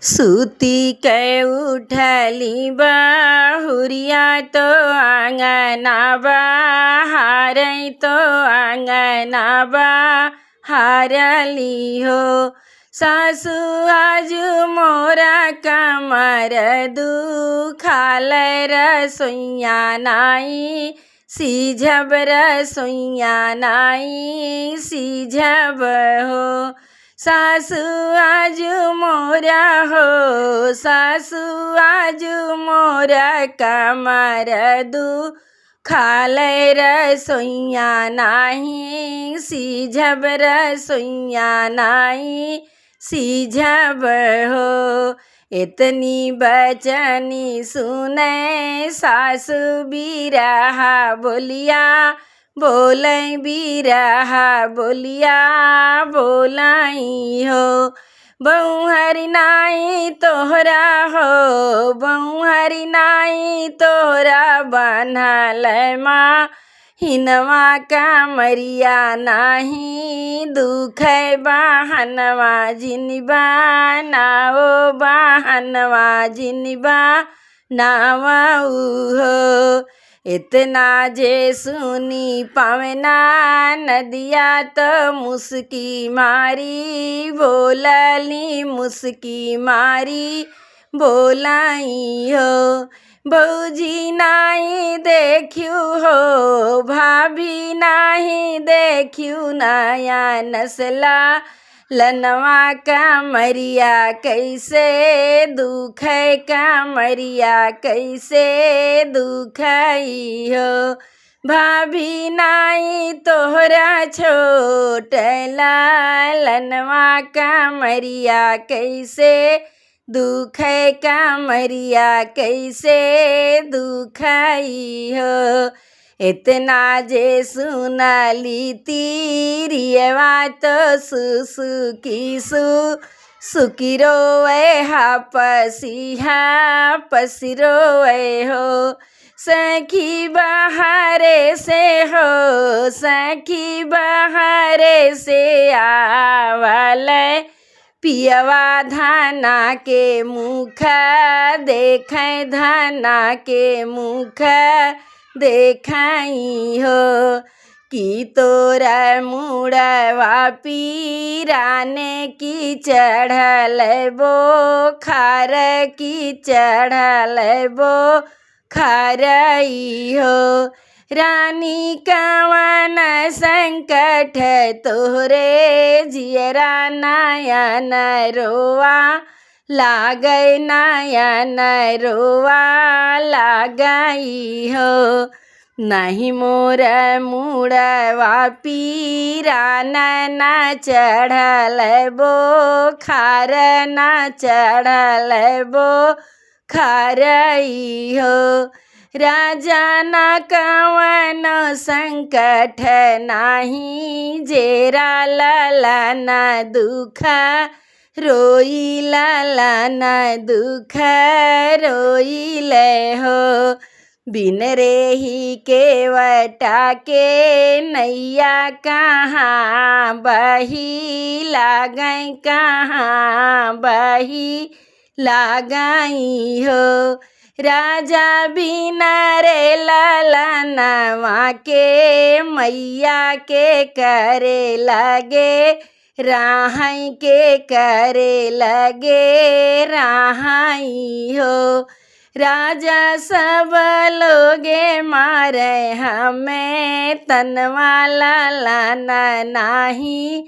सूती के उठली बहुरिया तो आंगना बहारै तो आंगना बहारली हो। सासु आजु मोरा कमर दुखाल रसोइया नाई सिझब रसोइया नाई सिझब हो। सासु आजु मोरा हो सासु आजु मोरा कमर दुखाल रसोइया नाही सिझब रसोइया नाही सिझब हो। इतनी बचनी सुने सासु बिरहा बोलिया बोलै बिरहा बोलिया बोलाई हो। बउहरी नाई तोहरा हो बउहरी नाई तोहरा बनल माँ हिनवा कमरिया नाही दुख बहनवा जिनबा नाओ बहनवा जिनबा नावा हो। इतना जे सुनी पावना नदिया तो मुस्की मारी बोलली मुस्की मारी बोलाई हो। बऊजी नाही देखियो हो भाभी नाही देखियो नया नसला लनवा कमरिया कैसे दुख कमरिया कैसे दुखई हो। भाभी नाई तोहरा छोट लनवा कमरिया कैसे दुख कमरिया कैसे दुखई हो। इतना जे सुनली तीरियवा तो सुसुकी सुकी रोए हापसी रोए हो। सखी बहारे से हो सखी बहारे से आवल पियवा धाना के मुख देख धाना के मुख देखाई हो। कि तोरा मुड़वा पीराने की चढ़ल बोखार की चढ़ल बोखारई हो। रानी कवन संकट तोहरे जियरा नयन रोवा लागै नयन रोवा लागई हो। नहीं मोर मुड़वा पीरान न चढ़ल बोखार न चढ़ल बोखारई हो। राजा न कवन संकट नाही जेरा ललन दुख रोई ललन दुख रोइले हो। बिन रेही केवटा के नैया कहाँ बही लागई कहाँ बही लागई हो। राजा बिना रे ललनवा के मैया के करे लगे राहई के करे लगे राहई हो। राजा सब लोगे मारे हमें तनवा ललन नाही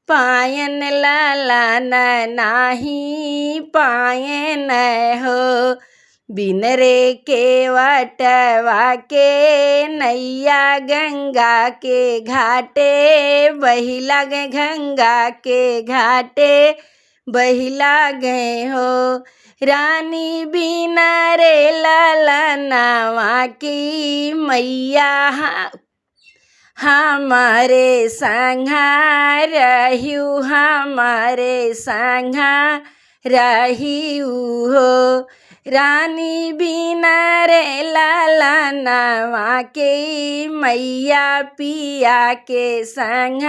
पायन ललन नाही पायन हो। बिन रे केवटवा के नैया गंगा के घाटे बही लगे गंगा के घाटे बही लागे हो। रानी बिना रे ललनवा की मैया हमारे संगा रहियू हमारे संगा रहियू हो। रानी बिना रे ललनवा के मैया पिया के संग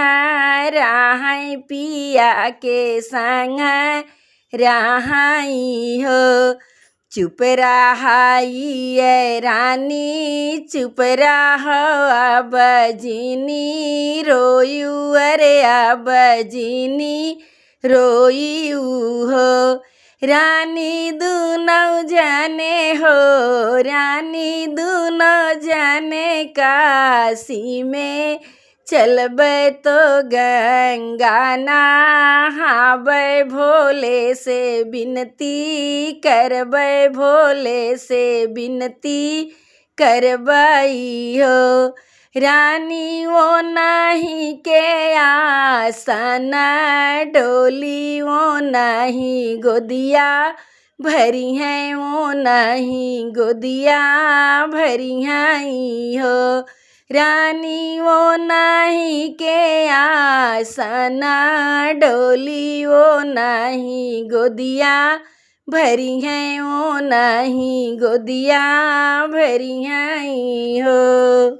राहै पिया के संग रहाई हो। चुप रहाई रानी चुप रहो अब जिनी रोयू अरे अब जिनी रोयू हो। रानी दूनों जाने हो रानी दूनों जाने काशी में चलबै तो गंगा नहाबै भोले से विनती करबै भोले से विनती करबै हो। रानी वो नहीं के आसन डोली वो नहीं गोदिया भरी हैं वो नहीं गोदिया भरी हैं हो। रानी वो नहीं के आसन डोली वो नहीं गोदिया भरी हैं वो नहीं गोदिया भरी हैं हो।